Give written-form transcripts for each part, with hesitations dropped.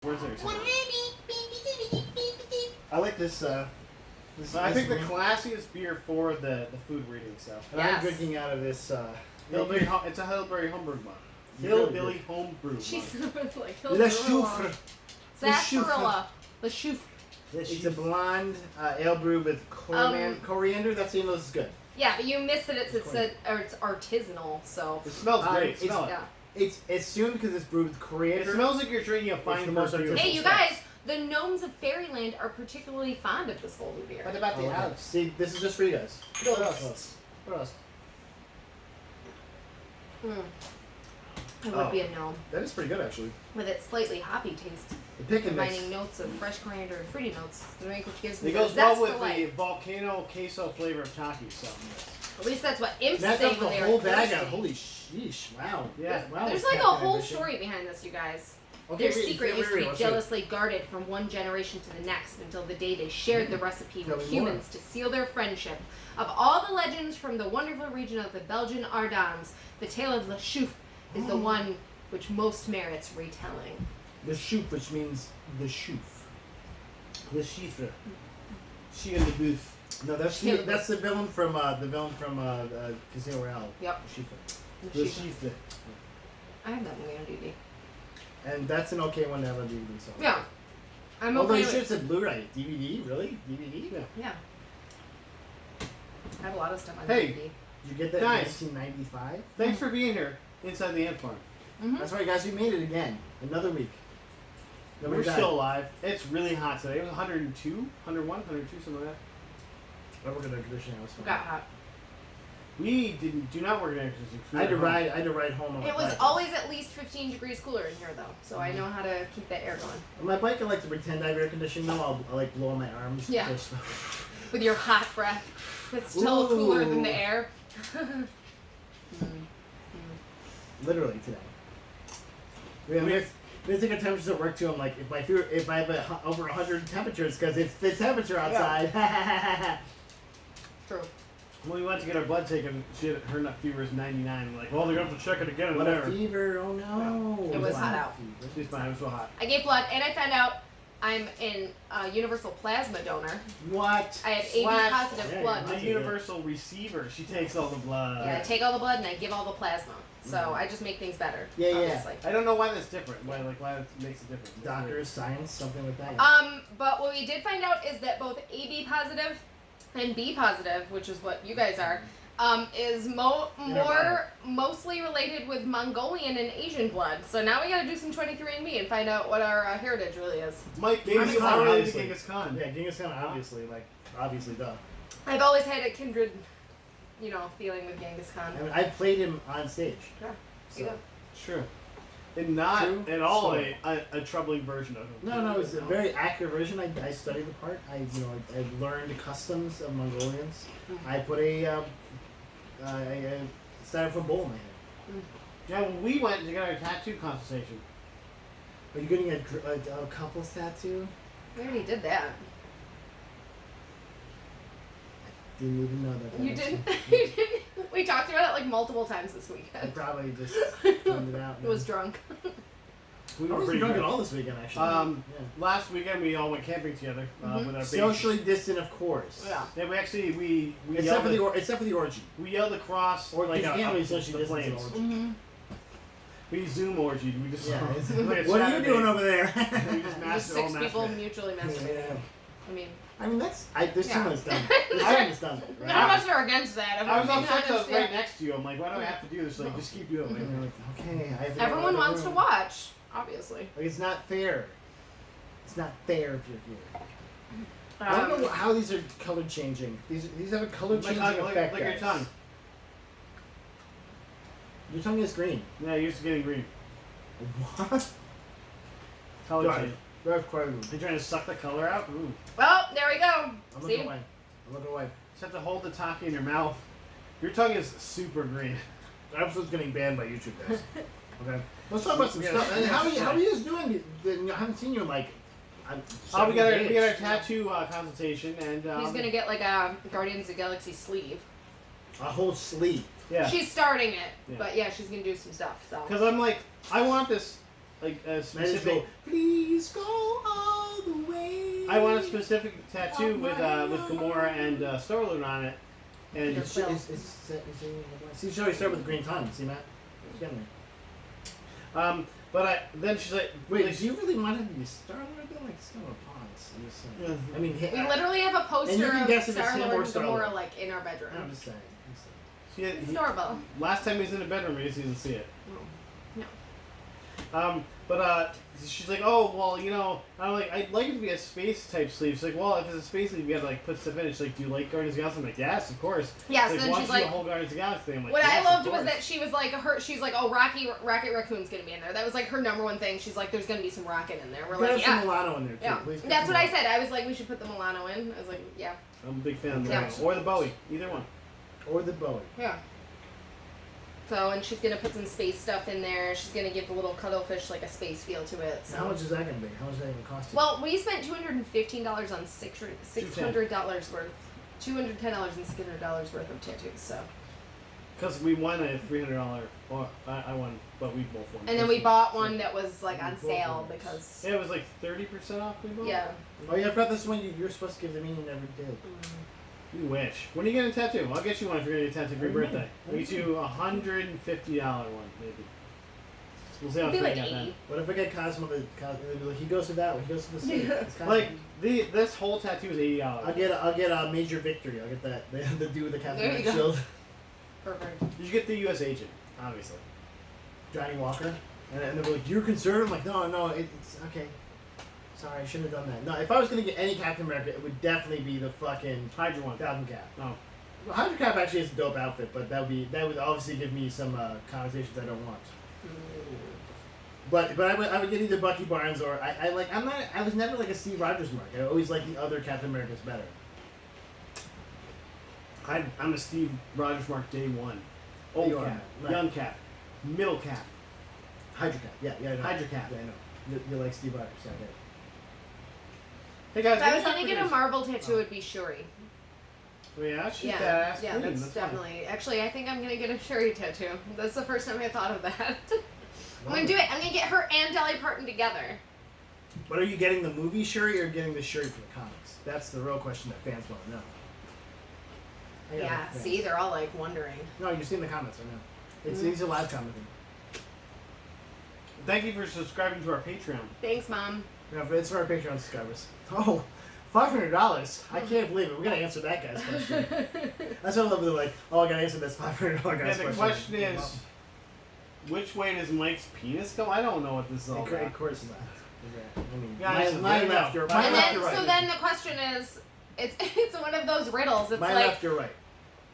Where's there? I like this. I think the classiest beer for the food reading stuff. And I'm drinking out of this. It's a Hillbilly homebrew mug. Hillbilly homebrew mug. She's like Le Choufre. Sarsaparilla. Le Choufre. It's a blonde ale brew with coriander. That's the name. This is good. Yeah, but you missed it. It's artisanal, so. It smells great. Smell it. Yeah. It's soon because it's brewed with coriander. It smells like you're drinking a fine perfume. Hey, you guys! The gnomes of Fairyland are particularly fond of this golden beer. What about the Alps? See, this is just for you guys. What else? It would be a gnome. That is pretty good, actually. With its slightly hoppy taste. The pick and mix. Combining notes of fresh coriander and fruity notes. The drink which gives it goes well with the volcano queso flavor of Takis. So. At least that's what imps say when when the they're whole bag thirsty. out. Holy sheesh! Wow. Yeah. Wow. There's like a whole story behind this, you guys. Their secret is to be jealously guarded from one generation to the next until the day they shared the recipe with humans to seal their friendship. Of all the legends from the wonderful region of the Belgian Ardennes, the tale of Le Choufre is the one which most merits retelling. Le Choufre, which means the chouf. Le Chiffre. She in the booth. No, that's the villain from Casino Royale. Yep. Le Chiffre. I have that movie on DVD. And that's an okay one to have on DVD. So. Yeah. I'm Although okay you with should have said Blu-ray. DVD? Really? DVD? Yeah. I have a lot of stuff on Hey. DVD. Did you get that in 1995? Thanks for being here inside the ant farm. That's right, guys. We made it again. Another week. We're still alive. It's really hot today. It was 102, 101, 102, something like that. I work in air conditioning. It was fun. It got hot. We do not work in air conditioning. I had to ride home on my It was bike. always at least 15 degrees cooler in here, though, so I know how to keep that air going. On my bike, I like to pretend I have air conditioning. Though I like blow on my arms. Yeah. With your hot breath, that's still cooler than the air. Literally today. We take our temperatures at work too. I'm like, if I have over 100 temperatures, because it's the temperature outside. Yeah. True. When we went to get our blood taken, her fever is 99. We're like, well, they're going to have to check it again. What a fever! Oh no! It was hot out. She's fine. It was so hot. I gave blood, and I found out I'm in universal plasma donor. What? I have AB positive blood. The universal receiver. She takes all the blood. Yeah, I take all the blood and I give all the plasma. So I just make things better. Yeah, obviously. I don't know why that's different. Why it makes a difference. Doctors, science, something like that. But what we did find out is that both AB positive and B positive, which is what you guys are, is mostly related with Mongolian and Asian blood. So now we got to do some 23andMe and find out what our heritage really is. Mike, Genghis Khan, related to Genghis Khan. Yeah, Genghis Khan, obviously, duh. I've always had a kindred, feeling with Genghis Khan. I mean, I played him on stage. Yeah, so. you True. And not at all a troubling version of him. No, it's a very accurate version. I studied the part. I learned the customs of Mongolians. I put I started for a bowl in my head. Yeah, when we went to get our tattoo consultation. Are you getting a couple's tattoo? We already did that. Didn't even know that. You didn't? You didn't? We talked about it multiple times this weekend. I probably just turned it out. It was drunk. We were pretty drunk at all this weekend, actually. Last weekend we all went camping together with our socially distant, of course. Yeah. Yeah, we actually we except for the orgy. We yelled across or you can't really socially distance orgy. We Zoom orgied. We just what are you doing over there? We just 6 people mutually masturbating. I mean, there's someone that's done. There's someone that's done it. Right? None of us are against that. I was upset because I was right next to you. I'm like, why do I have to do this? Just keep doing it. Like, okay. Everyone wants to watch, obviously. It's not fair. It's not fair if you're here. I don't know how these are color changing. These have a color changing effect. Like your tongue. Your tongue is green. Yeah, yours is getting green. What? Color change. That's crazy. You trying to suck the color out? Ooh. Well, there we go. I'm looking away. You just have to hold the Taki in your mouth. Your tongue is super green. The episode's getting banned by YouTube, guys. Okay. Let's talk about some stuff. And how are you guys doing? I haven't seen you in we got our tattoo consultation, and he's gonna get a Guardians of the Galaxy sleeve. A whole sleeve. Yeah. She's starting it, but yeah, she's gonna do some stuff. So. Because I'm like, I want this like a specific. Please go all the way. I want a specific tattoo with Gamora and Star-Lord on it. And See, she already started with the green tongue. See, Matt? She's getting there. But then she's like, wait, do you really want him to be Star-Lord? Like Star-Lord Pawns. I'm just saying. Yeah. I mean, we literally have a poster of Star-Lord and Star-Lord. Gamora like in our bedroom. I'm just saying. It's adorable. Last time he was in the bedroom, he didn't see it. No. But she's like, oh, well, you know, I'm like, I'd like it to be a space type sleeve. She's like, well, if it's a space sleeve, you gotta like put stuff in it. She's like, do you like Guardians of the Galaxy? I'm like, yes, of course. Yeah, so like, then she's like, the whole Guardians of the Galaxy thing. I'm like, what yes, I loved was that she was like, she's like, oh, Rocket Raccoon's gonna be in there. That was like her number one thing. She's like, there's gonna be some Rocket in there. We're like, yeah. Some Milano in there too. Yeah, Please that's what I said. I was like, we should put the Milano in. I was like, yeah. I'm a big fan of the Milano. Or the Bowie. Either one. Or the Bowie. Yeah. So, and she's going to put some space stuff in there. She's going to give the little cuttlefish like a space feel to it. So. How much is that going to be? How much is that going to cost you? Well, we spent $215 on $600 worth. $210 and $600 worth of tattoos, so. Because we won a $300, or I won, but we both won. And then we bought one that was like on sale because. Yeah, it was like 30% off we bought? Yeah. Oh yeah, I forgot this one you're supposed to give to me and you never did. You wish. When are you getting a tattoo? I'll get you one if you're going to get a tattoo for your birthday. I'll get you a $150 one, maybe. We'll see how It'd be I like got 80. that. What if I get Cosmo he goes to that one, he goes to the sleeve. Like, this whole tattoo is $80. I'll get a Major Victory. I'll get that the dude with the Captain There you go. Shield. Perfect. You should get the U.S. agent, obviously. Johnny Walker. And they're like, you're concerned? I'm like, no, it's okay. Sorry, I shouldn't have done that. No, if I was going to get any Captain America, it would definitely be the fucking Hydra one. Falcon Cap. Oh. Well, Hydra Cap actually is a dope outfit, but that would obviously give me some connotations I don't want. But I would get either Bucky Barnes or I was never like a Steve Rogers mark. I always liked the other Captain Americas better. I'm a Steve Rogers mark day one. Old Cap, right. Young Cap, middle Cap, Hydra Cap. Yeah, I know. Hydra Cap. Yeah, I know. You like Steve Rogers? Yeah. Hey guys, if I was gonna get a Marvel tattoo, it'd be Shuri. Oh, yeah, she's badass. Yeah, queen. that's definitely. Fine. Actually, I think I'm gonna get a Shuri tattoo. That's the first time I thought of that. I'm gonna do it. I'm gonna get her and Dolly Parton together. But are you getting the movie Shuri or getting the Shuri from the comics? That's the real question that fans want to know. Yeah, see, they're all like wondering. No, you're seeing the comments, I know. These are live commenting. Thank you for subscribing to our Patreon. Thanks, Mom. No, it's for our Patreon subscribers. Oh, $500. I can't believe it. We gotta answer that guy's question. That's what I love. They're like, oh, I gotta answer this $500 guy's question. The question is, which way does Mike's penis go? I don't know what this is all about. Of course not. I mean, my left, your right. right. So then the question is, it's one of those riddles. It's my like, left, your right.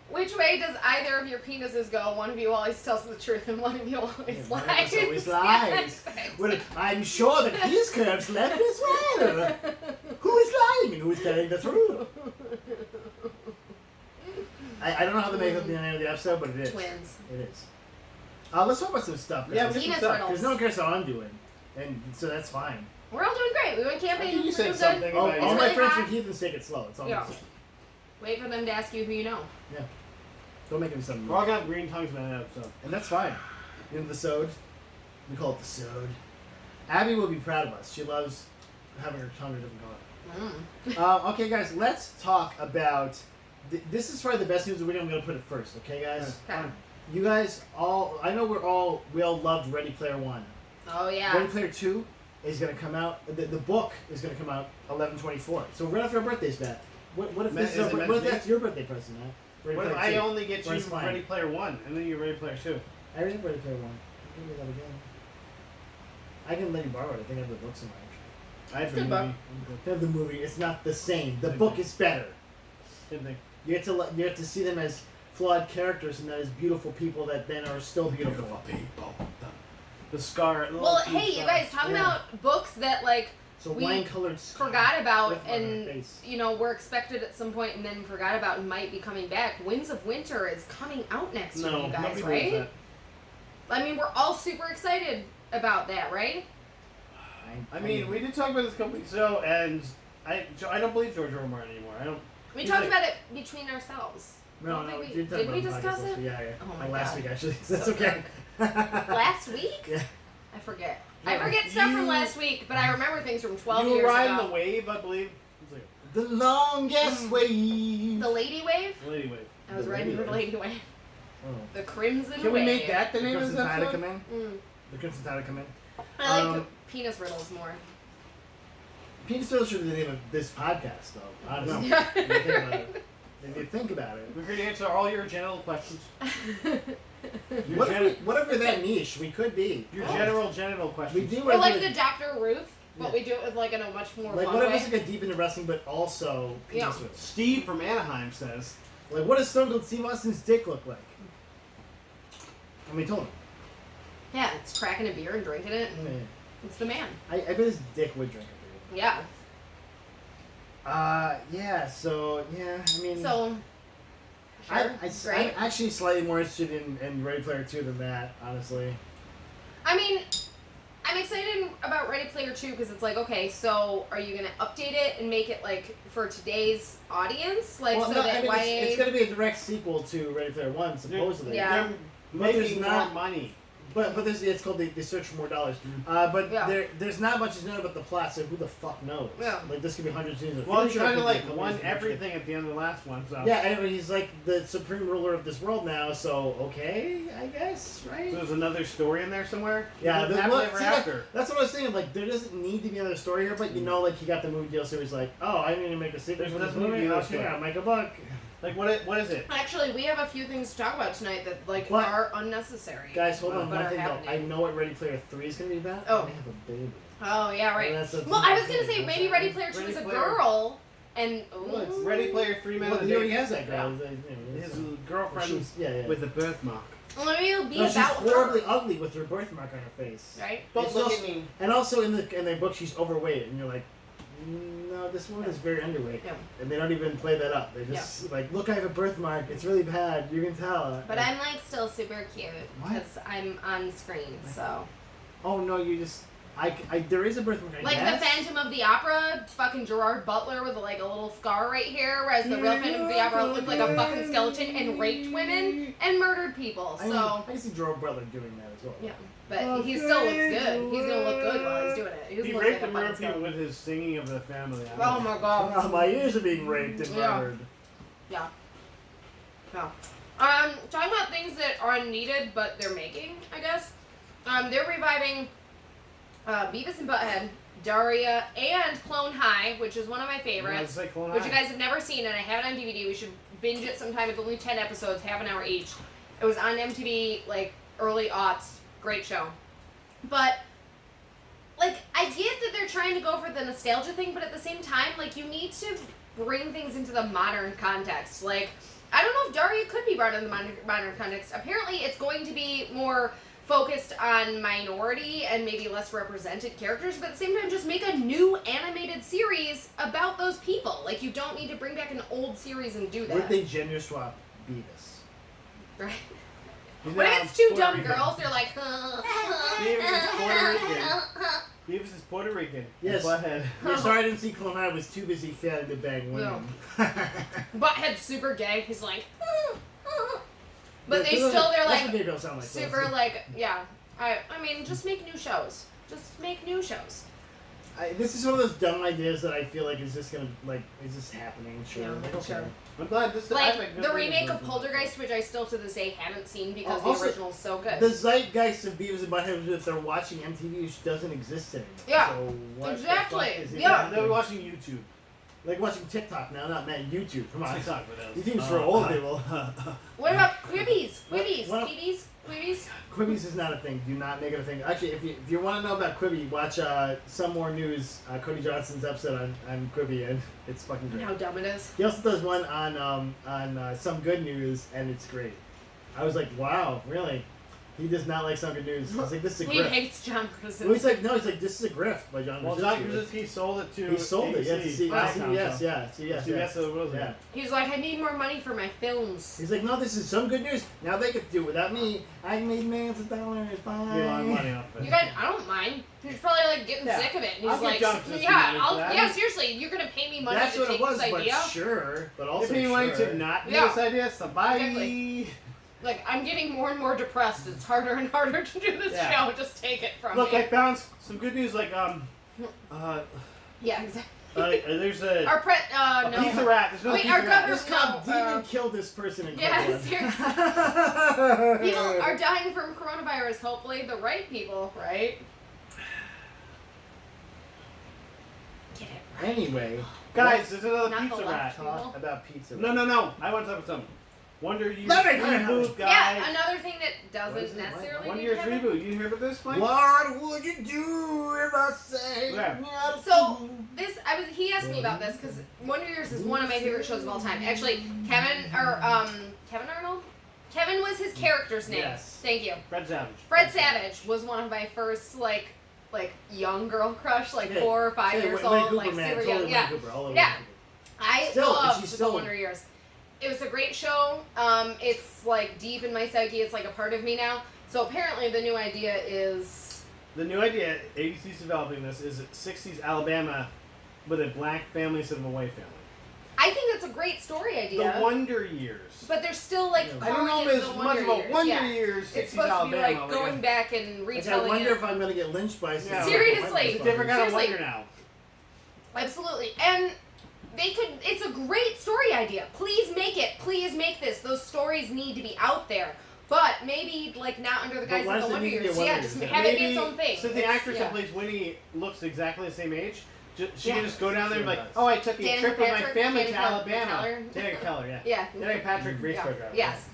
Which way does either of your penises go? One of you always tells the truth, and one of you always lies. Always lies. Well, I'm sure that his curves left as well. Who is lying and who is telling the truth? I don't know how to make up the name of the episode, but it is. Twins. It is. Let's talk about some stuff. Yeah, penis riddles. Because no one cares how I'm doing, and so that's fine. We're all doing great. We went camping. You said something. All really my friends hot. from Keith take it slow. It's all Yeah. Wait for them to ask you who you know. Yeah. Don't make them something. We're all got green tongues in that episode. And that's fine. In the sode. We call it the sode. Abby will be proud of us. She loves having her tongue a different color. Okay, guys, let's talk about... This is probably the best news of the week. I'm going to put it first. Okay, guys? Okay. You guys all... I know we all loved Ready Player One. Oh, yeah. Ready Player 2 is going to come out... The book is going to come out 11/24. So right after our birthdays, Matt. What if that's your birthday present, Matt? What if I only get you Ready Player 1 and then you Ready Player 2? I already have Ready Player 1. Give me that again. I can let you borrow it. I think I have the book somewhere. I have the movie. I have the movie. It's not the same. The book is better. Good thing. You have to see them as flawed characters and not as beautiful people that then are still beautiful. People. The scar. Well, hey, you guys, talking about books that like. So wine-colored forgot about and were expected at some point and then forgot about and might be coming back. Winds of Winter is coming out next year, you guys, right? I mean, we're all super excited about that, right? I mean, we did talk about this a couple weeks ago, and I don't believe George R. R. Martin anymore. We talked about it between ourselves. No, did we discuss it? Yeah. Oh my last God. week, actually. That's okay. Last week? Yeah. I forget. I forget stuff from last week, but I remember things from 12 years ago. You were riding the wave, I believe. The longest wave. The lady wave? The lady wave. I was riding the lady wave. Oh. The crimson wave. Can we make that the name of the this Crimson Tide episode? come in? The Crimson Tide come in? I like penis riddles more. Penis riddles should be the name of this podcast, though. I don't know. Yeah. If you think about it. We're here to answer all your genital questions. Whatever that niche, we could be. Your general genital questions. We do. Or like the Dr. Ruth, but we do it with like in a much more like fun what if way. us get deep into wrestling, but also penis riddles? Steve from Anaheim says, like, what does Stone Cold Steve Austin's dick look like? And we told him. Yeah, it's cracking a beer and drinking it. And it's the man. I bet his dick would drink a beer. Yeah. Yeah, so, yeah, I mean... So, sure, I'm actually slightly more interested in Ready Player 2 than that, honestly. I mean, I'm excited about Ready Player 2 because it's like, okay, so are you going to update it and make it, like, for today's audience? Like, well, so no, that YA... It's going to be a direct sequel to Ready Player 1, supposedly. Yeah. They're making more money. But it's called They Search for More Dollars. But there's not much is known about the plot, so who the fuck knows? Yeah. Like, this could be hundreds of seasons. Well, he kind of like won everything at the end of the last one, so... Yeah, and he's like the supreme ruler of this world now, so okay, I guess, right? So there's another story in there somewhere? Yeah, after. That's what I was saying. Like, there doesn't need to be another story here, but you know, like, he got the movie deal, so he's like, oh, I need to make a sequel for this movie. Okay, I'll make a buck. Like, what is it? Actually, we have a few things to talk about tonight that, like, are unnecessary. Guys, hold on one thing, though. I know what Ready Player 3 is going to be about. Oh. They have a baby. Oh, yeah, right. Well, I was going to say, maybe Ready Player 2 is a girl, and... It's Ready Player 3 men. Well, he already has that girl. Yeah. His girlfriend with a birthmark. Well, maybe it'll be about she's horribly ugly with her birthmark on her face. Right? Don't look at me. And also, in the book, she's overweight, and you're like... No, this woman is very underweight. Yeah. And they don't even play that up. They just, like, look, I have a birthmark. It's really bad. You can tell. But I'm, like, still super cute. Because I'm on screen, so. Oh, no, you just... there is a birthmark, Like the Phantom of the Opera, fucking Gerard Butler with, like, a little scar right here, whereas the real Phantom of the Opera looked like a fucking skeleton and raped women and murdered people, so. I can see Gerard Butler doing that as well. Yeah. But he still looks good. He's gonna look good while he's doing it. He raped and murdered people with his singing of the family. Oh my god. Oh, my ears are being raped and murdered. Yeah. Talking about things that are unneeded, but they're making, I guess. They're reviving Beavis and Butthead, Daria, and Clone High, which is one of my favorites. Which you guys have never seen, and I have it on DVD. We should binge it sometime. It's only 10 episodes, half an hour each. It was on MTV, like, early aughts. Great show. But, like, I get that they're trying to go for the nostalgia thing, but at the same time, like, you need to bring things into the modern context. Like, I don't know if Daria could be brought into the modern context. Apparently, it's going to be more focused on minority and maybe less represented characters, but at the same time, just make a new animated series about those people. Like, you don't need to bring back an old series and do that. What if they gender swap Beavis? Right. What if it's two dumb girls? They're like, Beavis is Puerto Rican. Yes. Butthead. Yeah, sorry I didn't see Clone High was too busy fanning to bang women. Butthead's super gay. He's like, but they're like, super like, yeah. I mean, just make new shows. Just make new shows. This is one of those dumb ideas that I feel like is just gonna, like, is just happening. Sure. Yeah, like, okay. sure. I'm glad this like the remake of Poltergeist, which I still to this day haven't seen because the original is so good. The zeitgeist of Beavis and Butthead is that they're watching MTV, which doesn't exist anymore. Yeah, so what exactly. The fuck is it? Yeah, they're watching YouTube. Like watching TikTok now, not man, YouTube. Come on, TikTok for those. YouTube's for old people. What about Quibbies? Quibbies is not a thing. Do not make it a thing. Actually, if you want to know about Quibi, watch Some More News, Cody Johnson's episode on Quibi, and it's fucking great. How dumb it is. He also does one on Some Good News, and it's great. I was like, wow, really? He does not like Some Good News. I was like, this is a grift. He hates John Krasinski. Well, he's like, no, he's like, this is a grift by John Krasinski. Well, John Krasinski sold it to He sold it, CBS. Yeah. He's like, I need more money for my films. He's like, no, this is Some Good News. Now they get to do it without me. I made millions of dollars. Fine. Get a lot of money off it. You guys, I don't mind. He's probably like getting sick of it. And he's like, yeah, seriously, you're gonna pay me money to take this idea? But sure, but also you're paying money to not do this idea, so bye. Exactly. Like, I'm getting more and more depressed. It's harder and harder to do this show. Just take it from me. Look, I found some good news. Like, yeah, exactly. There's a no. pizza rat. There's no Wait, pizza our rat. This cop didn't kill this person in Yeah, Cleveland. seriously. People are dying from coronavirus. Hopefully, the right people, right? Get it right. Anyway, Guys, there's another Not pizza the left rat. people. talk about pizza. No. I want to talk about something. Wonder Years Let me- Reboot, guys. Yeah, another thing that What doesn't is it? necessarily Wonder need Years to happen. Reboot. You hear about this, Mike? What would you do if I say? Yeah. So he asked me about this because Wonder Years is one of my favorite shows of all time. Actually, Kevin Arnold. Kevin was his character's name. Yes. Thank you. Fred Savage. Fred Savage was one of my first like young girl crush, 4 or 5 years old, Cooper, man. super Totally young. Yeah. Cooper, all over Yeah. Cooper. I Still, and loved she's the still- Wonder Years. It was a great show. It's deep in my psyche. It's a part of me now. So apparently the new idea is... The new idea, ABC's developing this, is 60s Alabama with a black family instead of a white family. I think that's a great story idea. The Wonder Years. But they're still I don't know if it's much about Wonder Years, 60s It's supposed Alabama. to be going back and Like, retelling I wonder it. if I'm gonna get lynched by Yeah. Seriously. It's a different kind of Seriously. wonder now. Absolutely. And it's a great story idea. Please make it. Please make this. Those stories need to be out there. But maybe, not under the guise why of the does it Wonder need to be Years. a Wonder Yeah, Years? just have it be its own thing. Since the actress that plays Winnie looks exactly the same age, she can just go down there and be like, oh, I took a Danica trip with my Patrick, family Danica to Alabama. Keller. Danica Keller, yeah. Yeah. Danica Patrick, race car driver. Yes.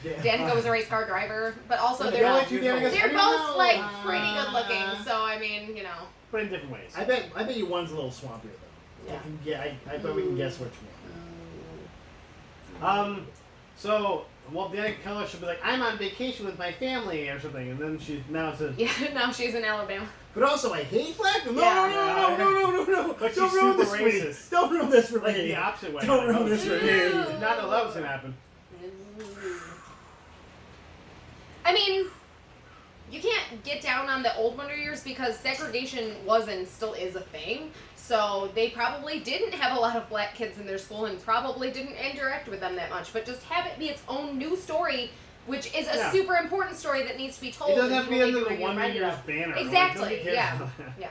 Yeah. Danica was a race car driver, but also Yeah, they're only two Danicas. they're I don't both know. pretty good looking. So I mean, But in different ways. I bet you one's a little swampier though. Yeah. I bet we can guess which one. Danica Keller should be like, I'm on vacation with my family or something, and then now she's in Alabama. But also, I hate black people. Yeah. No. But Don't she's ruin super this for me. racist. Don't ruin this for Like me. the opposite way. Don't ruin Oh, this for shit. me. Did not know that was going to happen. I mean, you can't get down on the old Wonder Years because segregation was and still is a thing. So they probably didn't have a lot of black kids in their school and probably didn't interact with them that much. But just have it be its own new story, which is a super important story that needs to be told. It doesn't have to be under the bring your Wonder friend Years up. banner. Exactly. Like, nobody cares Yeah. about that. Yeah.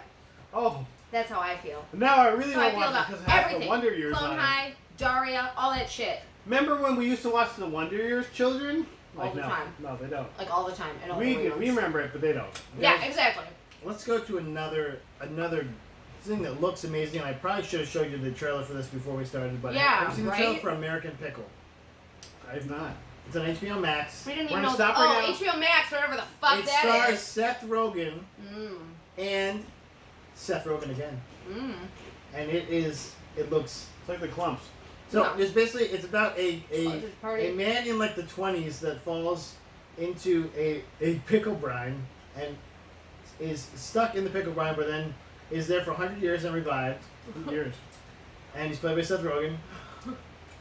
Oh, That's how I feel. now I really So I don't feel watch it about because it has everything. the Wonder Years Clone on it. High, Daria, all that shit. Remember when we used to watch the Wonder Years children? All the no, time. No, they don't. All the time. And all We the do. reruns. We remember it, but they don't. Yeah, exactly. Let's go to another thing that looks amazing. I probably should have showed you the trailer for this before we started, but Yeah, have you seen the right? trailer for American Pickle? I've not. It's on HBO Max. We didn't We're even gonna know. stop right now. HBO Max, whatever the fuck It that stars is. Seth Rogen Mm. and Seth Rogen again, Mm. and it looks. It's like the clumps. So No. it's about a Party. man in the 20s that falls into a pickle brine and is stuck in the pickle brine, but then is there for 100 years and revived. Years. And he's played by Seth Rogen.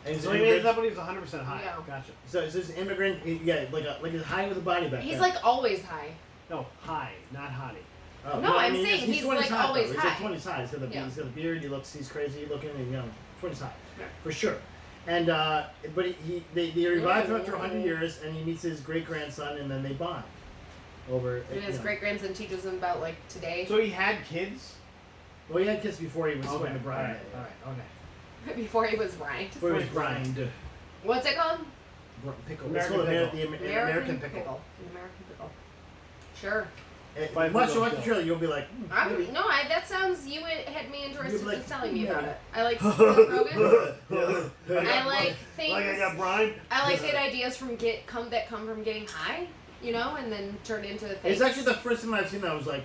And he's So an he made it immigrant. up when he was 100% high. Yeah. Gotcha. So it's this immigrant, like he's high with a body back He's then. always high. No, high, not hottie. Oh, No, I'm I mean, saying he's 20s high, always though. high. He's 20s high. He's got the beard. He's crazy looking, and 20s high, Yeah. for sure. And but they revive him after 100 years, and he meets his great grandson, and then they bond over. And his great grandson teaches him about today. So he had kids? Well, he had kids before he was Okay. in the brine. Alright. Before he was right. Before he was brined. What's it called? Pickle. American It's called Pickle. the American Pickle. An American pickle. Sure. Watch the trailer, you'll be like, maybe. That sounds. You had me interested You'd be like, just telling me about maybe. it. I like Seth Rogen. I like things. Like I got brine? I like good ideas that come from getting high, and then turn into things. It's actually the first time I've seen that. I was like,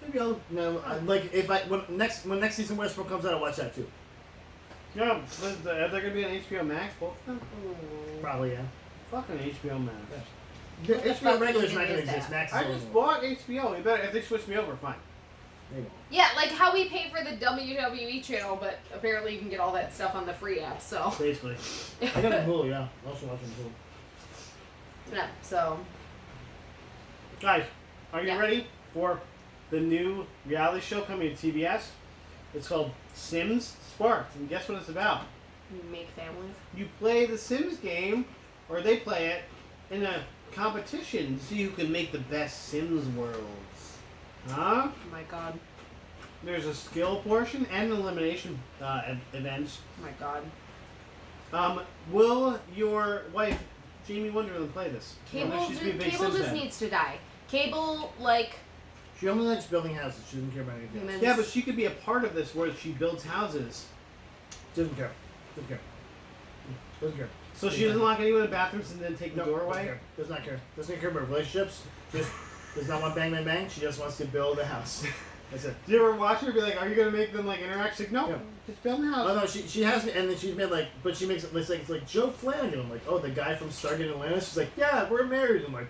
maybe I'll when next season Westworld comes out, I'll watch that too. Yeah, are they going to be on HBO Max? Both of them? Probably, yeah. Fucking HBO Max. The What the HBO fuck regular's even not going is to exist. that? Max is I the just only one. bought HBO. If they switch me over, fine. They won't. Yeah, like how we pay for the WWE channel, but apparently you can get all that stuff on the free app. So Basically. I got a Hulu, yeah. I also watch on Hulu. yeah, so Guys, are you Yeah. ready for the new reality show coming to TBS? It's called Sims Sparks, and guess what it's about? you make families. You play the Sims game, or they play it, in a competition to see who can make the best Sims worlds. Huh? Oh my god. There's a skill portion and an elimination events. Oh my god. Will your wife, Jamie Wonderland, play this? Cable, She's be a big Cable Sims just fan. needs to die. Cable, like... She only likes building houses. She doesn't care about anything else. Humans. Yeah, but she could be a part of this where she builds houses. Doesn't care. Doesn't care. Doesn't care. So she doesn't lock anyone in bathrooms and then take the door away? Does not care. Doesn't care about relationships. Just does not want bang, bang, bang. She just wants to build a house. That's it. Do you ever watch her be like, are you going to make them like interact? She's like, no, Yeah. just build a house. Oh no, she has, and then she's made like, but she makes it like it's like Joe Flanagan. I'm like, oh, the guy from Stargate Atlantis. She's like, yeah, we're married. I'm like,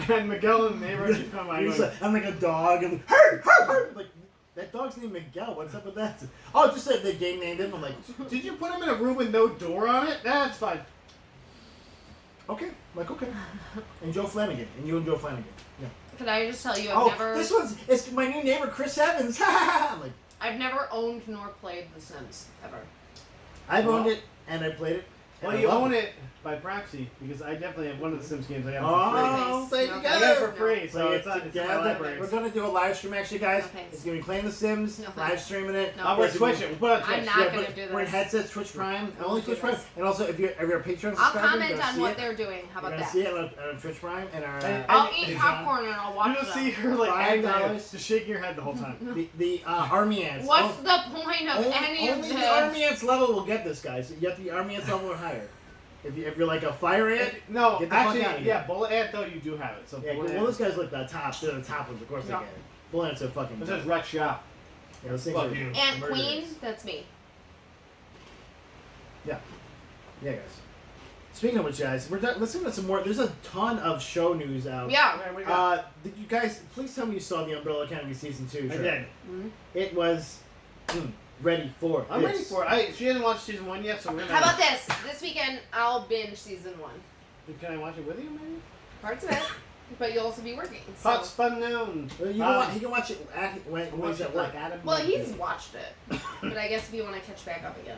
And Miguel and the neighbor, she's come by going, I'm like a dog, and hey, like that dog's named Miguel. What's up with that? Oh, just said the game named him. I'm like, did you put him in a room with no door on it? That's fine. okay, I'm like okay. And Joe Flanagan, and you and Joe Flanagan. Yeah. Can I just tell you, I've never... this it's my new neighbor, Chris Evans. I'm like, I've never owned nor played The Sims, ever. I've owned it, and I played it. Well, you own it by proxy, because I definitely have one of the Sims games I got Oh, for free. play No, I got it for no. free, so Play it's not in my together. library. We're gonna do a live stream actually, guys. No thanks. It's gonna be playing The Sims, No live thanks. streaming it. No. We'll Twitch it. We'll put it on Twitch. I'm not Yeah, gonna but do we're in this. headsets, Twitch Prime, No, only do Twitch Prime, this. and also if you're a Patreon I'll subscriber, comment you're gonna on see what it. they're doing. How You're about gonna that? see it on Twitch Prime and our. And- I'll and- eat Patreon. popcorn and I'll watch You'll them. see her like $5. angry, just shaking your head the whole time. The army ants. What's the point of any of only this? the army ants level will get this, guys. You have the army ants level or higher. If you're like a fire ant, No, get the fuck actually, out of here. yeah, bullet ant though you do have it. So yeah. bullet Well, ant. those guys look the top. They're the top ones, of course Yeah. they get it. Bullet ants are fucking. It says wreck shop. Yeah, those things Fuck are you. Ant murderers. Queen, that's me. Yeah, guys. Speaking of which, guys, let's get into some more. There's a ton of show news out. Yeah. Okay, we got- Did you guys please tell me you saw the Umbrella Academy season 2? I did. Mhm. It was ready for. I'm this. ready for it. She hasn't watched season 1 yet, so we're gonna. How about this? This weekend, I'll binge season 1. Can I watch it with you, maybe? Parts of it. But you'll also be working. So. Hot's fun known. Well, you can he can watch it when he's at work. Adam. Well, he's watched it. But I guess if you want to catch back up again.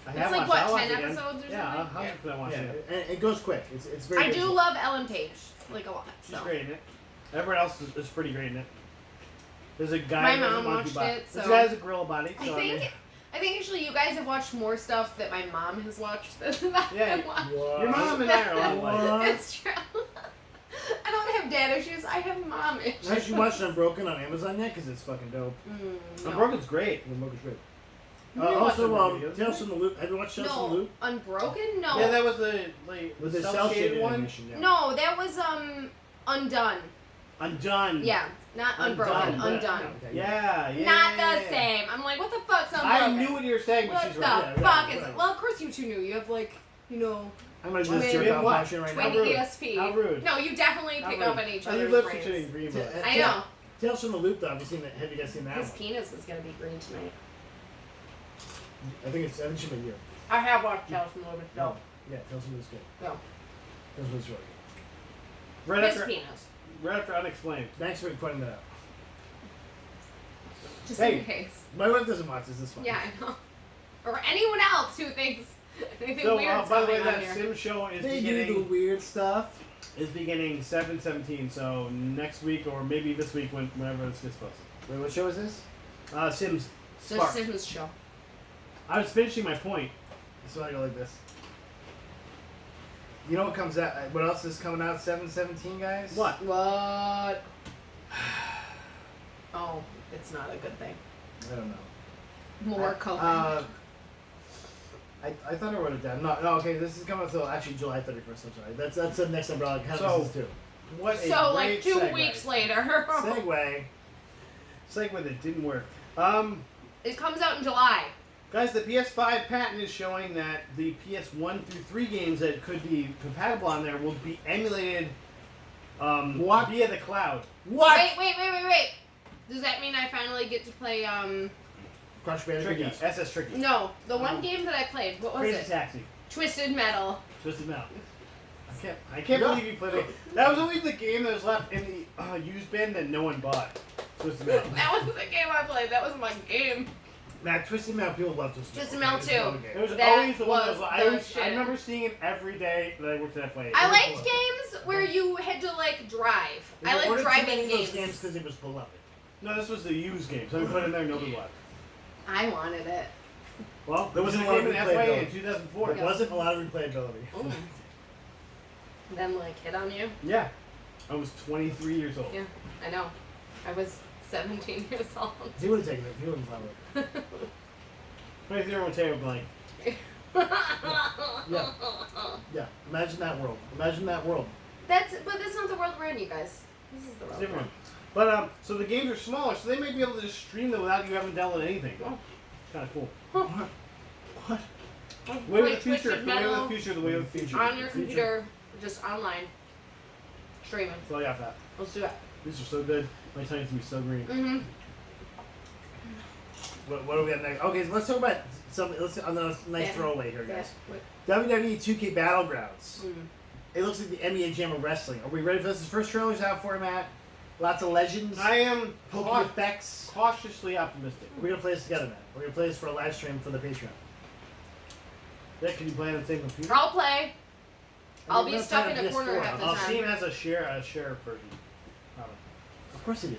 I It's have like, watched what, it. I'll watch 10 it again. episodes or Yeah, something? I'll Yeah. watch Yeah, it. and it goes quick. It's very. I busy. do love Ellen Page. Like, a lot. She's So. great in it. Everyone else is pretty great in it. There's a guy My who has a mom monkey watched body. it, This so- guy has a gorilla body. I So think actually you guys have watched more stuff that my mom has watched than I Yeah, have watched. What? your mom and I are a lot alike. It's true. I don't have dad issues. I have mom issues. Have you watched Unbroken on Amazon yet? Because it's fucking dope. No. Unbroken's great. Unbroken's great. You didn't watch Also, Unbroken, did you? Tales from the Loop. Have you watched Tales from the No, Loop? Unbroken? No. Yeah, that was the like With the the cell cell shaded shaded one. animation. Yeah. No, that was Undone. Undone. Yeah, not Unbroken. Undone. Undone. Okay, Yeah, yeah. Not yeah, the yeah. same. I'm like, what the fuck's Unbroken? I knew what you were saying, but What she's the right. Yeah, fuck yeah, is? right. Well, of course you two knew. You have like, you know, I'm gonna do Wait, this jerk wait, off what? motion right 20 now. rude. ESP. How rude. No, you definitely How pick rude. up on each Oh, your other's lips are brains. turning green. But I know. Tales from the Loop, though. Have you guys seen that His one? penis is gonna be green tonight. I think it should be you. I have watched Tales from the Loop. No. Yeah, Tales from the Loop's good. No. Tales from the Loop's really good. right His after, penis. right after Unexplained. Thanks for pointing that out. Just Hey. in case. My wife doesn't watch this. It's fine. Yeah, I know. Or anyone else who thinks anything So, weird's by the way, coming on that here. Sim show is They do the beginning weird stuff. 7/17. So next week or maybe this week, whenever this gets posted. Wait, what show is this? Sims The Spark. Sims show. I was finishing my point. So I go like this. You know what comes out? What else is coming out 7/17, guys? What? What? Oh, it's not a good thing. I don't know. More COVID. I thought I wrote it down. No, okay, this is coming until actually July 31st. I'm sorry. That's the next Umbrella Academy So- season 2. What a So like great 2 segue. weeks later. Segue. Segue that didn't work. It comes out in July. Guys, the PS5 patent is showing that the PS1 through 3 games that could be compatible on there will be emulated What? via the cloud. What? Wait. Does that mean I finally get to play Crush Bandicoot. Tricky. Yes. SS Tricky. no, the one game that I played. What was Crazy it? Taxi. Twisted Metal. Twisted Metal. I can't Yeah. believe you played it. That was only the game that was left in the used bin that no one bought. Twisted Metal. That was the game I played. That was my game. Matt, Twisted Metal, people love Twisted Twisted Metal. Metal 2. It was That always the one that was was, the shit. I remember seeing it every day that I worked at that place. I liked games where you had to like drive. I like driving games. Because it was beloved. No, this was the used game, so we put it in there, nobody watched. I wanted it. Well, there wasn't a lot of in replayability. in 2004. There wasn't a lot of replayability. Oh. Then like hit on you? Yeah. I was 23 years old. Yeah, I know. I was 17 years old. He would have taken it. He wouldn't have found it. 23 year old Mateo would be like, Yeah. Yeah. Imagine that world. Imagine that world. But that's not the world we're in, you guys. This is the world. different. But so the games are smaller, so they may be able to just stream them without you having downloaded anything. Oh, kind of cool. What? What? Way of the Like future. Twisted The way of Metal the future. The way of the future. On your computer, just online. Streaming. That's all I got for that. Let's do it. These are so good. My tongue's gonna be so green. Mm-hmm. What do we have next? Okay, so let's talk about something. Let's on a nice throwaway here, guys. Yeah. WWE 2K Battlegrounds. Mm. It looks like the NBA Jam of wrestling. Are we ready for this? The first trailer's out for it, Matt. Lots of legends. I am Pokey effects. cautiously optimistic. We're gonna play this together, Matt. We're gonna play this for a live stream for the Patreon. Yeah, can you play on the same computer? I'll play. I'll be we're stuck playing in a on corner PS4. half the I'll time. see him as a share version. Probably. Of course they do.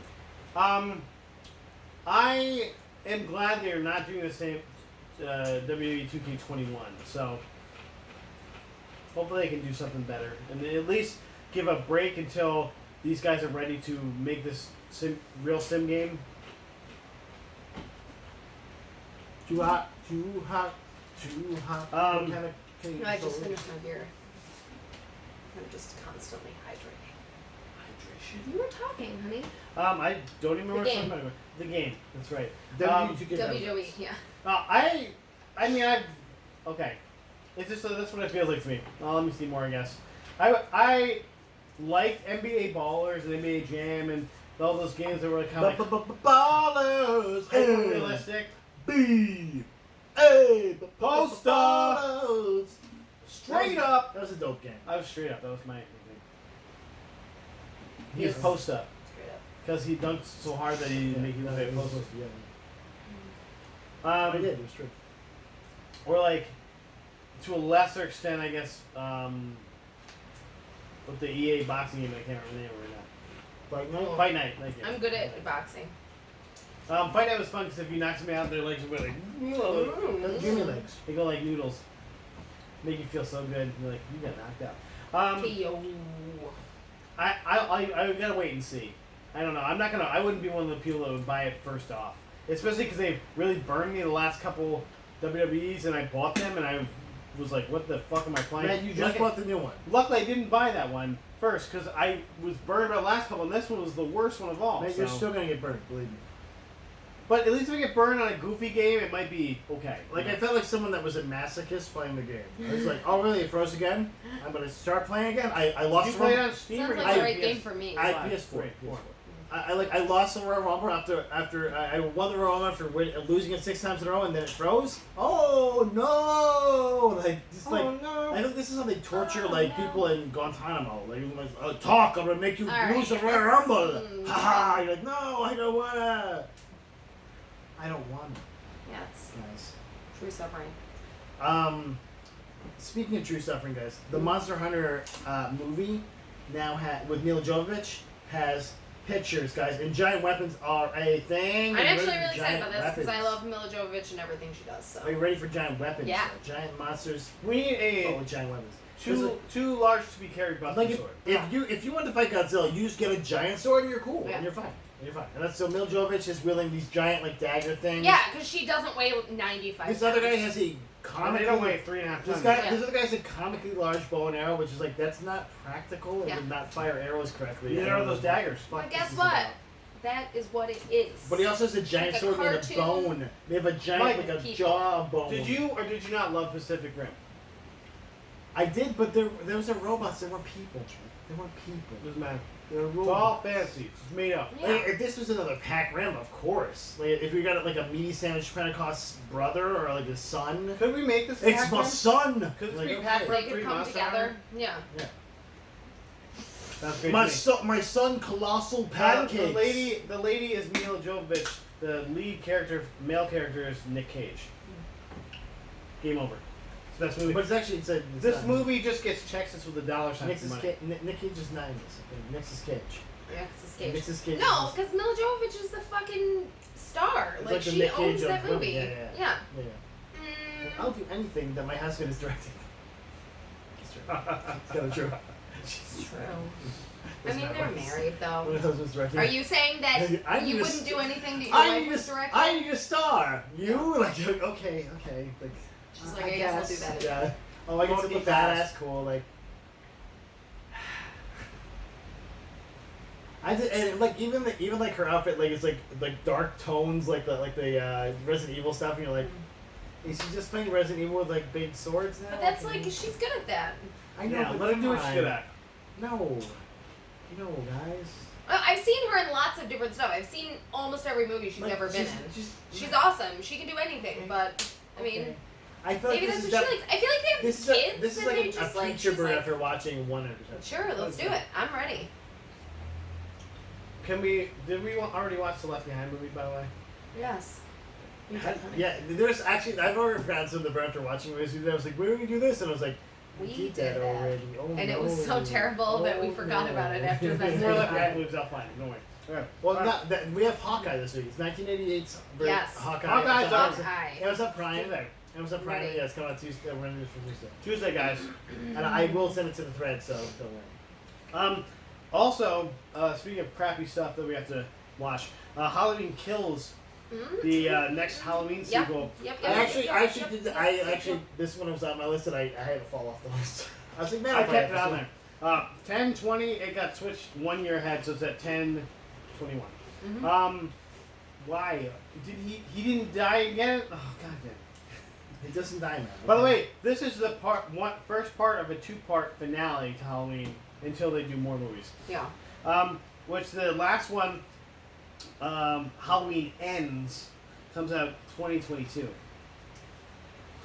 I am glad they're not doing the same WWE 2K21. So hopefully they can do something better and at least give a break until these guys are ready to make this real sim game. Too hot, too hot, too hot. What kind of No, I just finished my beer. I'm just constantly hydrating. Hydration. You were talking, honey. I don't even remember The game. something about it. The game. That's right. WWE, yeah. Okay. It's just that's what it feels like to me. Let me see more, I guess. I like NBA Ballers and NBA Jam and all those games that were kind of like Ballers. realistic. Post up. Straight up. That was a dope game. I was straight up. That was my thing. He Yes. was post up Straight up. because he dunked so hard that he made you play post up. Yeah. I did. It was true. Or like, to a lesser extent, I guess, with the EA boxing game, I can't remember the name right now. Fight Night. Thank you. I'm good at boxing. Fight Night was fun because if you knock somebody out, their legs would go like, Jimmy legs. they go like noodles. Make you feel so good. You're like, you got knocked out. K.O. I gotta wait and see. I don't know. I wouldn't be one of the people that would buy it first off. Especially because they've really burned me the last couple WWEs and I bought them and I was like, what the fuck am I playing? Man, you just bought the new one. Luckily, I didn't buy that one first because I was burned by the last couple, and this one was the worst one of all. Man, you're still gonna get burned, believe me. But at least if I get burned on a goofy game, it might be okay. Like, I felt like someone that was a masochist playing the game. I was like, oh really, it froze again? I'm gonna start playing again? I lost Did you the play it Rumble. on Steam Sounds or like you the play right PS4? game for me. I PS4. Great. I lost the Royal Rumble after I won the Royal Rumble after losing it 6 times in a row and then it froze. Oh no! No. I think this is how they torture people in Guantanamo. Like, talk, I'm gonna make you lose the Royal Rumble. Ha! You're like, no, I don't wanna. I don't wanna. Yeah, it's Nice. true suffering. Speaking of true suffering, guys, the Monster Hunter movie now with Mila Jovovich has pictures, guys, and giant weapons are a thing. I'm actually really excited about this because I love Mila Jovovich and everything she does. So. Are you ready for giant weapons? Yeah. Giant monsters. We need With giant weapons. too large to be carried by Like the sword. if you want to fight Godzilla, you just get a giant sword and you're cool Yeah. and you're fine. And that's so Mila Jovovich is wielding these giant dagger things. Yeah, because she doesn't weigh 95 This other guy pounds. has a They don't weigh 3.5 tons. This other guy has a comically large bow and arrow, which is like that's not practical and would not fire arrows correctly. Neither are those daggers. But guess what? That is what it is. But he also has a giant like a sword made of cartoon. bone. They have a giant Mike, like a people. jawbone. Did you or did you not love Pacific Rim? I did, but there was a robots. There weren't people. There weren't people. Doesn't matter. They're It's all robots. fantasy. It's made up. Yeah. Like, if this was another Pac Rim, of course. Like, if we got like a meaty sandwich Pentecost brother or like a son. Could we make this? It's Pac my Rim? son. Could this Like, be okay. Pac They Rim could 3 come Monster together. Hunter? Yeah. Sounds great My to me. son, colossal The pancakes. lady is Mila Jovovich. the lead character, male character, is Nick Cage. Game over. It's the best movie. But it's actually this movie just gets checks us with a dollar sign. Nick Cage is not in this. Okay? Nick's Cage. Nick's Cage. No, because Mila Jovovich is the fucking star. Like she owns that movie. Yeah. I'll do anything that my husband is directing. It's true. It's kind of true. It's true. I mean, they're married though. My husband's directing. Are you saying that you wouldn't do anything that your wife was directing? I need a star. You like okay. Like she's like, I guess I'll do that. Yeah. Oh, I get to be badass, cool. Like and like even like her outfit, like it's like dark tones, like the Resident Evil stuff, and you're like, is she just playing Resident Evil with like big swords now? But that's like she's good at that. I know. Yeah, but let her do what she's good at. No, guys. I've seen her in lots of different stuff. I've seen almost every movie she's ever been in. She's awesome. She can do anything, but I mean, I feel like maybe that's what she likes. I feel like they have kids. This is like a preacher bird after watching one episode. Sure, let's do it. I'm ready. Did we already watch the Left Behind movie, by the way? Yes. Yeah, there's actually, I've already forgotten some of the burn after watching movies. I was like, where do we do this? And I was like, we did that already. Oh, and it was so terrible that we forgot about it after that. More Left Behind movies, I'll find it. Don't worry. Okay. Well, we have Hawkeye this week. It's 1988's Hawkeye. Hawkeye. Amazon Prime. Amazon Prime. Ready. Yeah, it's coming out Tuesday. We're going to do this for Tuesday. Tuesday, guys. And I will send it to the thread, so don't worry. Also, speaking of crappy stuff that we have to watch, Halloween Kills, the next Halloween sequel. Yep. This one was on my list and I had to fall off the list. I was like, man, I kept it on there. 10/20, it got switched 1 year ahead, so it's at 10/21. Why? Did he didn't die again? Oh, god damn. He doesn't die, man. By the way, this is the first part of a 2-part finale to Halloween until they do more movies. Yeah. Which the last one, Halloween Ends, comes out 2022.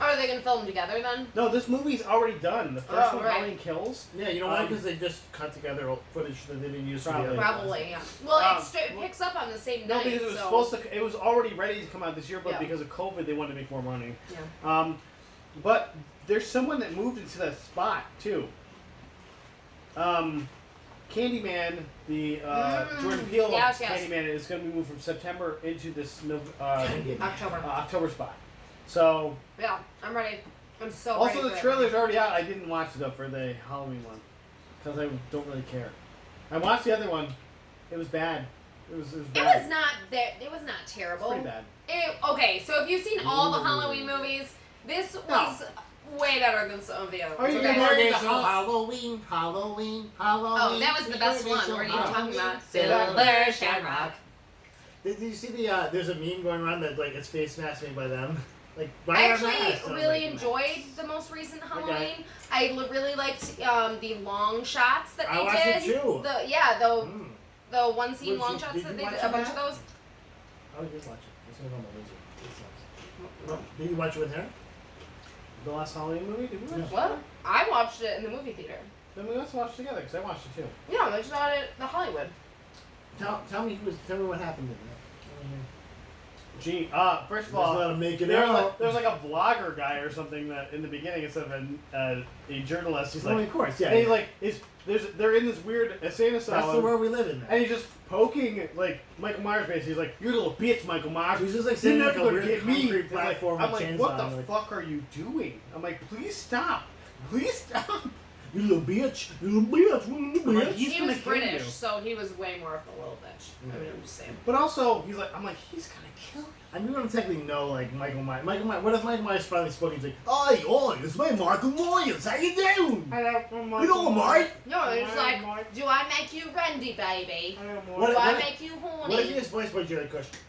Are they going to film together then? No, this movie's already done. The first one, Halloween Kills. Yeah, you know why? Because they just cut together footage that they didn't use for the other. Probably, yeah. Well, it picks up on the same night. No, because it was supposed to. It was already ready to come out this year, but because of COVID, they wanted to make more money. Yeah. But there's someone that moved into that spot too. Candyman, the Jordan Peele Candyman is going to be moved from September into this October spot. So yeah, I'm ready. I'm so also ready. Also, the trailer's already out. I didn't watch it though for the Halloween one because I don't really care. I watched the other one. It was bad. It was bad. It was not that. It was not terrible. It's pretty bad. Okay, so if you've seen all the Halloween movies, this was way better than some of the other ones. Halloween. Oh, that was the best one. What are you talking about? Silver Shamrock. Did you see the? There's a meme going around that like it's face masks made by them. Like I actually really enjoyed the most recent Halloween. Okay. I really liked the long shots that they did. I watched it too. The one scene long shots that they did. A bunch of those. I did watch it. It's gonna go on my Did you watch it with her? The last Halloween movie? Did we watch What? I watched it in the movie theater. Then let's watch it together because I watched it too. Yeah, I saw it at the Hollywood. Tell me what happened in that. Gee, first of all, there was like a vlogger guy or something that in the beginning instead of a journalist. He's like, of course, yeah. And he's like, they're in this weird insane asylum. That's the world we live in. And he's just poking like Michael Myers' face. He's like, "You're a little bitch, Michael Myers. He's just like sitting never like gonna get me." Platform I'm like, "What the fuck are you doing?" I'm like, "Please stop, please stop." You little bitch. You little bitch. Like, he was British, so he was way more of a little bitch. I mean, I'm just saying. But also, he's like, I'm like, he's gonna kill me. I mean, we don't technically know, like, Michael Myers. What if Michael Myers finally spoke? He's like, "Oi, it's my Michael Myers. How you doing? You know, Mike." No, it's like, "Do I make you Randy, baby? Do I make you horny?" What if he was voiced by Jared Kushner?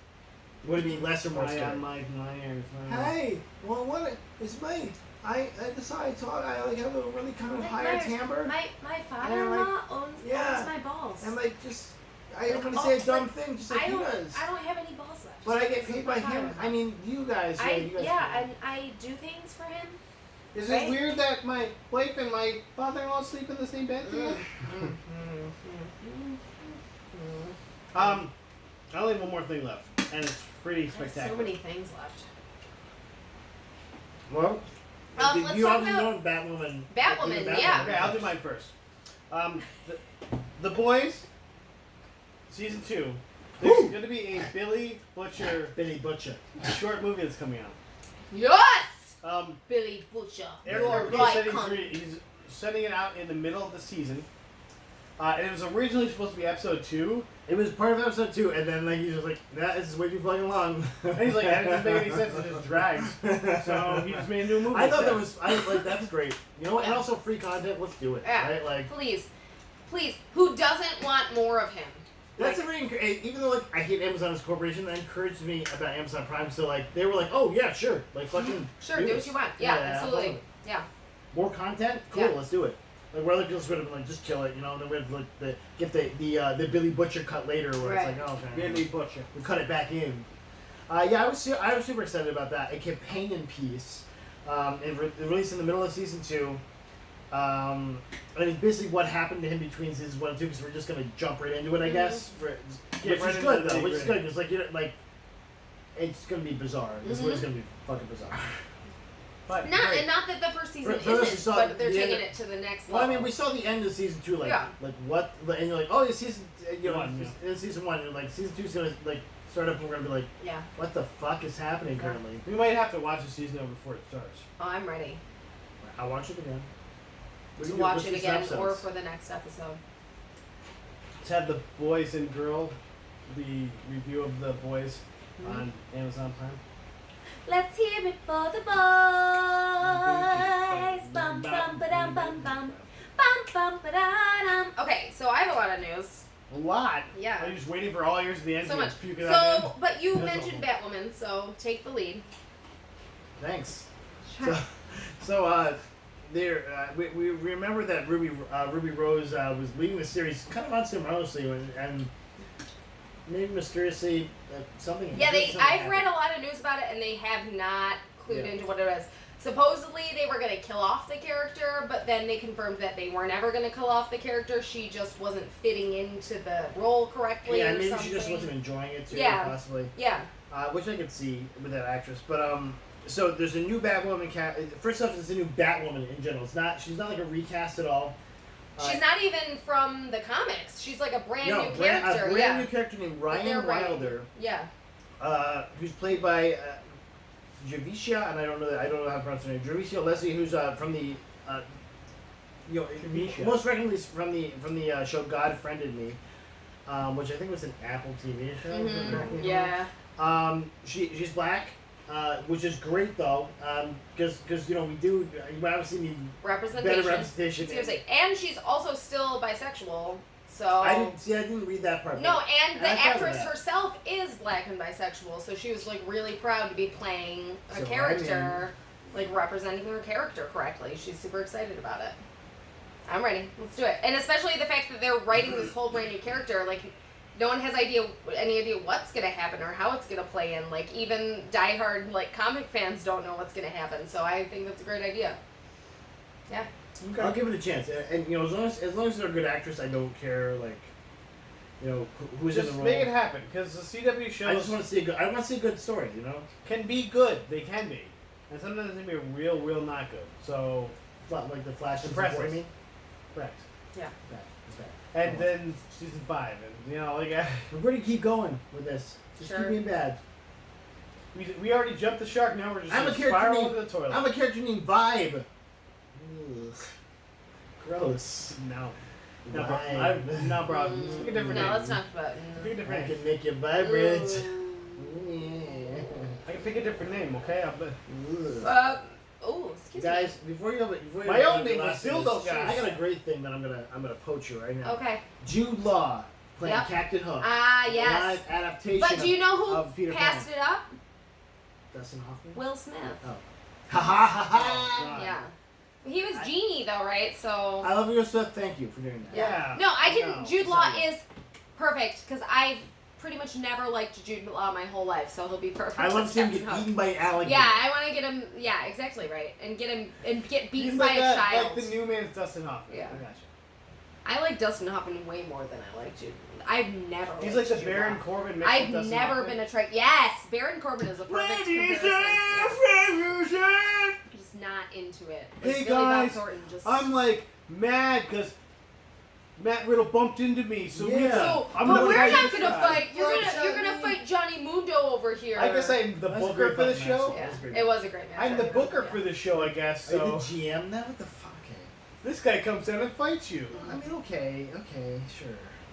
Would it be less or more scary? I'm Mike Myers. Hey, well, what? It's me. I decided to talk. I like have a really kind of higher timbre. My father-in-law owns my balls. And like I'm gonna say a dumb thing, just like he does. I don't have any balls left. But I get paid by him. I mean, you guys. And I do things for him. Is it weird that my wife and my father-in-law sleep in the same bed together? I only have one more thing left, and it's pretty spectacular. So many things left. Well, let's you talk already about know Batwoman. Batwoman, yeah. Okay, I'll do mine first. The Boys, season 2. There's going to be a Billy Butcher short movie that's coming out. Yes! Um, Billy Butcher. Eric he's sending it out in the middle of the season. And it was originally supposed to be episode 2. It was part of episode 2, and then he's just like, "That is way too fucking long." And he's like, "That doesn't make any sense. It just drags." So he just made a new movie. I thought that was, that's great. You know what? And also free content. Let's do it. Yeah. Right? Like, please. Who doesn't want more of him? that's a very even though I hate Amazon as a corporation, that encouraged me about Amazon Prime. So they were like, "Oh yeah, sure, fucking sure, do what you want." Yeah, absolutely. Yeah. More content, cool. Yeah. Let's do it. Where other people would have been like, just kill it, and then we have get the Billy Butcher cut later, where it's like, oh, okay, Billy Butcher. We cut it back in. I was super excited about that. A companion piece, released in the middle of season 2. And it's basically what happened to him between seasons 1 and 2, because we're just gonna jump right into it, I guess. Which is good though. Which is good because it's gonna be bizarre. This is gonna be fucking bizarre. But not that the first season isn't, but they're taking it to the next level. Well, I mean, we saw the end of season 2, what, and you're like, oh, it's season, in season 1, and season 2 is gonna start up, and we're gonna be like, what the fuck is happening currently? We might have to watch the season before it starts. Oh, I'm ready. I'll watch it again. To watch it again, or for the next episode. Let's have the Boys and Girl, the review of the Boys on Amazon Prime. Let's hear it for the boys. Bum bum ba-dum bum bum. Bum bum ba-da-dum. Okay, so I have a lot of news. A lot? Yeah. I'm just waiting for all yours to the end. So much. Puke it out But you mentioned Batwoman, so take the lead. Thanks. Sure. We remember that Ruby Rose was leading the series kind of unceremoniously and maybe mysteriously something. Yeah, I've read a lot of news about it, and they have not clued into what it is. Supposedly, they were going to kill off the character, but then they confirmed that they were never going to kill off the character. She just wasn't fitting into the role correctly. Yeah, or maybe something. she just wasn't enjoying it too, possibly. Yeah. Which I could see with that actress, but so there's a new Batwoman. First off, it's a new Batwoman in general. She's not like a recast at all. She's not even from the comics. She's like a brand new character. A brand new character named Ryan Wilder. Yeah. Who's played by Javicia, and I don't know how to pronounce her name. Javicia Leslie, who's from the most recently from the show God Friended Me, which I think was an Apple TV show. Mm-hmm. Yeah. She's black. Which is great though, because we do obviously need better representation. Seriously, and she's also still bisexual. So I didn't read that part. No, and the actress herself is black and bisexual, so she was really proud to be playing a character, representing her character correctly. She's super excited about it. I'm ready. Let's do it, and especially the fact that they're writing this whole brand new character, no one has any idea what's going to happen or how it's going to play in. Even diehard comic fans don't know what's going to happen. So I think that's a great idea. Yeah. Okay. I'll give it a chance, and as long as they're a good actress, I don't care who's in the role. Just make it happen, because the CW shows. I just want to see I want to see a good story. Can be good. They can be, and sometimes they can be real not good. So like the Flash and Impressive. Me. Correct. Yeah. And then season 5, and we're going to keep going with this. Just keep being bad. We already jumped the shark. Now we're just spiral into the toilet. I'm a character named Vibe. Ugh. Gross. No. Vibe. No, bro. Pick a different name. No, let's talk about it. Pick a different name. I can make you vibrate. I can pick a different name, okay? Excuse guys, before you my own name is Dildo Guy. I got a great thing that I'm gonna poach you right now. Okay. Jude Law playing Captain Hook. Yes. Live adaptation. But do you know who passed it up? Dustin Hoffman. Will Smith. Oh. Ha ha ha ha. Yeah. He was Genie though, right? So. I love your stuff. Thank you for doing that. Yeah. No, I can. Jude Law is perfect because I've pretty much never liked Jude Law my whole life, so he'll be perfect. I want him to get eaten by an alligator. Yeah, I want to get him. Yeah, exactly right, and get beaten by a child. Like the new man's Dustin Hoffman. Yeah. I gotcha. I like Dustin Hoffman way more than I like Jude. I've never. He's like the Jude Baron Law. Corbin mixed I've with Dustin never Hoffman. been attracted. Yes, Baron Corbin is a perfect comparison. Yeah. Just not into it. Hey, It's Billy Bob guys, Thornton just. I'm like mad because Matt Riddle bumped into me. So So, I'm but gonna we're fight not this gonna guy. fight. You're gonna fight Johnny Mundo over here. I guess I'm the That's booker great for the fucking show. match. Yeah, it was a great match. I'm the I booker remember, for the show, I guess. Are you So the GM now? What the fuck? this guy comes in and fights you. I mean, okay, sure.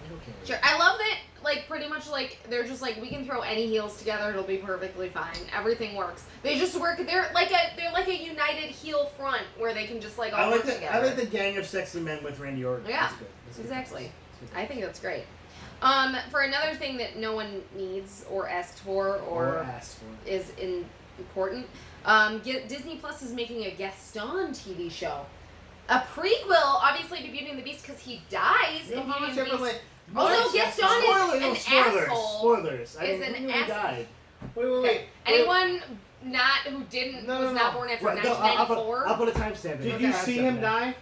Okay. Sure, I love that. Like pretty much, like they're just like we can throw any heels together; it'll be perfectly fine. Everything works. They just work. They're like a united heel front where they can just like all work together. I like the gang of sexy men with Randy Orton. Yeah, That's good. That's exactly. That's good. I think that's great. For another thing that no one needs or asked for or asked for. is important, Disney Plus is making a Gaston TV show. A prequel, obviously, to Beauty and the Beast because he dies in Beauty and the Beast. Also, Gaston is an asshole. Spoilers. Is an asshole. Died. Wait. Anyone who was not born after 1994? I'll put a timestamp. Did you see him die?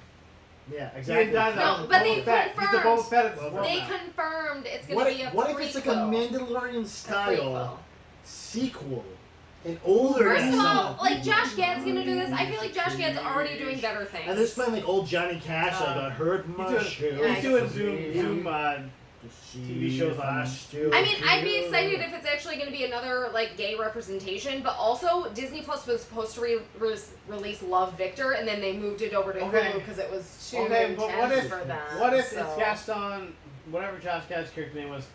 Yeah, He exactly. didn't die. No, but they He's the confirmed. Boba Fett of this world They now. confirmed it's going to be a prequel. What if it's like a Mandalorian A style prequel. sequel? An older. First of all, episode. like Josh Gad's going to do this. I feel like Josh Gad's already doing better things. And they're playing like old Johnny Cash. I got hurt my shoe. yeah, He's doing Zoom TV shows on. I mean, I'd be excited if it's actually going to be another like gay representation, but also Disney Plus was supposed to release Love Victor, and then they moved it over to Okay. Hulu because it was too Okay, but intense for them. what if so. it's Gaston, whatever Josh Gad's character name was,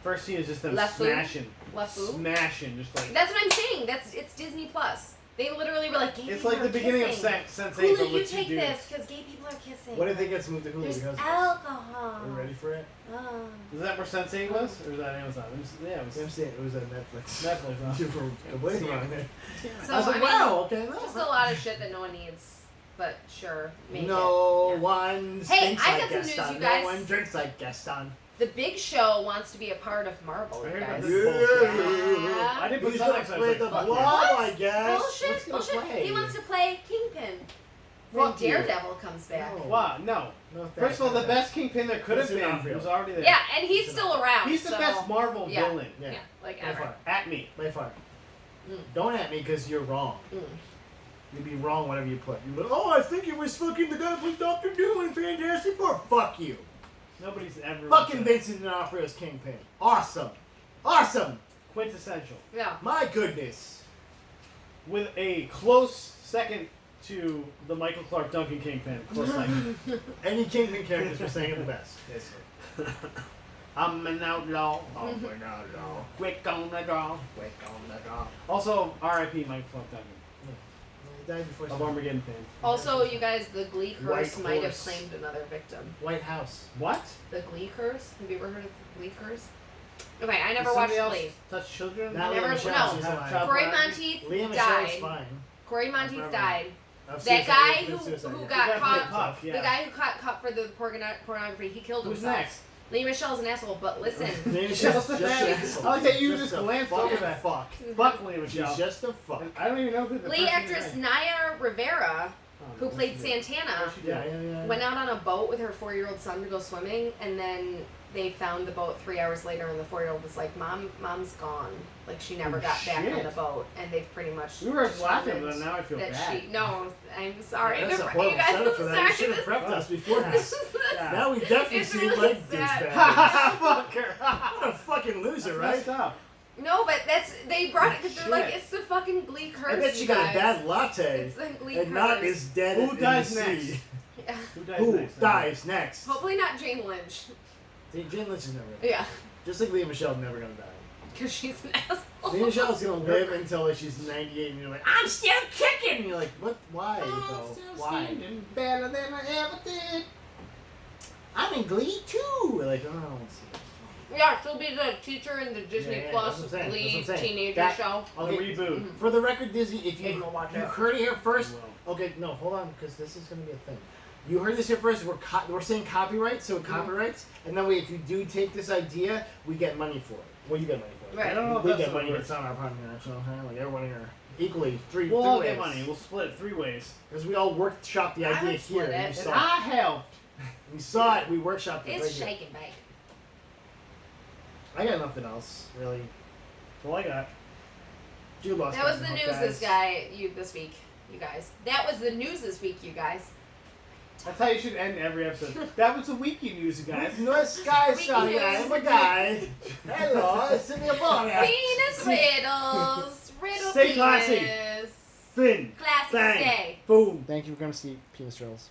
first scene is just them LeFou? smashing. LeFou? Smashing, just like. That's what I'm saying. It's Disney Plus. They literally were like, gay It's people like the are beginning of kissing. Sense8, but Hulu, you with take two dudes. this because gay people are kissing. What if they get moved to Hulu There's because of this? alcohol. Are you ready for it? Is that where Sense8 was? Or was that Amazon? Yeah, it was I'm saying it was on Netflix. Netflix, huh? You were completely wrong there. So, I was like, mean, wow, okay, no. just a lot of shit that no one needs, but sure, make No it. Yeah. one Hey, thinks I like got some news, Gaston. you guys. No one drinks like Gaston. The Big Show wants to be a part of Marvel, I you heard about guys. this bullshit. Yeah. I didn't put He's that gonna next to play it. the I was like, blob, fuck I guess. Bullshit, What's he gonna bullshit. play? He wants to play Kingpin when Fuck you. Daredevil comes back. No. Wow, no. No, First of all, the thanks. best Kingpin there could have Listen, been I'm was already there. Yeah, and he's still around. He's the so- best Marvel yeah. villain. Yeah. Yeah, like By ever. far. At me. By far. Mm. Don't at me because you're wrong. Mm. You'd be wrong whatever you put. You'd be like, oh, I think it was fucking the guy who played Dr. Doom in Fantastic Four. Fuck you. Nobody's ever. Fucking Vincent D'Onofrio's Kingpin. Awesome. Awesome. Quintessential. Yeah. My goodness. With a close second to the Michael Clark Duncan Kingpin. Close second. Any Kingpin characters are saying it the best. Yes, sir. I'm an outlaw. Oh, my God, no. Quick on the draw. Wait, on the dog. Also, R.I.P. Michael Clark Duncan. He died before Of Armageddon fame. Also, you guys, the Glee curse White might have horse. claimed another victim. White House. What? The Glee curse? Have you ever heard of the Glee curse? Okay, I Did never watched somebody else Glee. touch children? Now never- Lea Michele, no. she's Have alive. child- Corey pornography? Monteith Lea Michele's died. fine. Corey Monteith died. I've That suicide- guy I've who suicide, yeah. got The guy who caught, played Puff, yeah. the guy who got caught for the pornography, he killed Who's himself. next? Lea Michelle's an asshole, but listen. Lea Just Michele's the just an best. asshole. I like that you just a glanced fucking over that. fuck. Fuck Lea Michele. She's just a fuck. I don't even know who the Glee person actress is. Naya Rivera, Oh, who what's played she do? Santana, What's she do? Yeah. went out on a boat with her 4-year-old son to go swimming, and then they found the boat 3 hours later, and the 4-year-old was like, Mom's gone. Like, she never Oh, got back on shit. the boat, and they've pretty much We were laughing, determined but now I feel that bad. No, I'm sorry. That's a You horrible guys, setup for I'm that. You sorry. should have prepped us before This this. is Yeah. Now we definitely It's seem really like sad. douchebags. Fuck her. What a fucking loser, That's right? messed up. No, but they brought it because they're like, Shit. it's the fucking Glee curse. I bet she you got guys. a bad latte. It's the Glee And not curse. is dead Who in dies the next? sea. Yeah. Who dies Who next? dies next? Hopefully not Jane Lynch. Jane Lynch is never gonna Yeah, Just like Lea Michelle's never gonna die. because she's an asshole. Lea Michelle's gonna live until like she's 98 and you're like, I'm still kicking! And you're like, what? Why, though? Why? Better than I ever did. I'm in Glee too! Like, oh, I don't see it. Yeah, she'll be the teacher in the Disney Yeah, Plus that's what I'm saying, Glee that's what I'm saying. teenager That- show. The Okay, reboot. for the record, Disney, if Maybe you, we'll watch you it. heard it here first, Well, okay, no, hold on, because this is going to be a thing. You heard this here first, we're saying copyright, so copyrights, and then if you do take this idea, we get money for it. Well, you get money for it. Right. I don't know if We that's get how it money, works. it's on our partner, you know what I'm saying? Like, everybody here, equally, three We'll all ways. get money. We'll split it 3 ways. Because we all workshopped the I idea would split here, and it. we And saw I helped. it. We saw it, we workshopped it It's right here. shake and bake. I got nothing else, really. That's all I got. Jude Law. That was the news this week, you guys. That was the news this week, you guys. That's how you should end every episode. That was the weekly news, guys. Nice guy, sorry, I'm a guy. Hello, it's in the bar. Penis riddles. Riddle Stay penis. classy. Fin. Classy Fang stay. Boom. Thank you for coming to see Penis Riddles.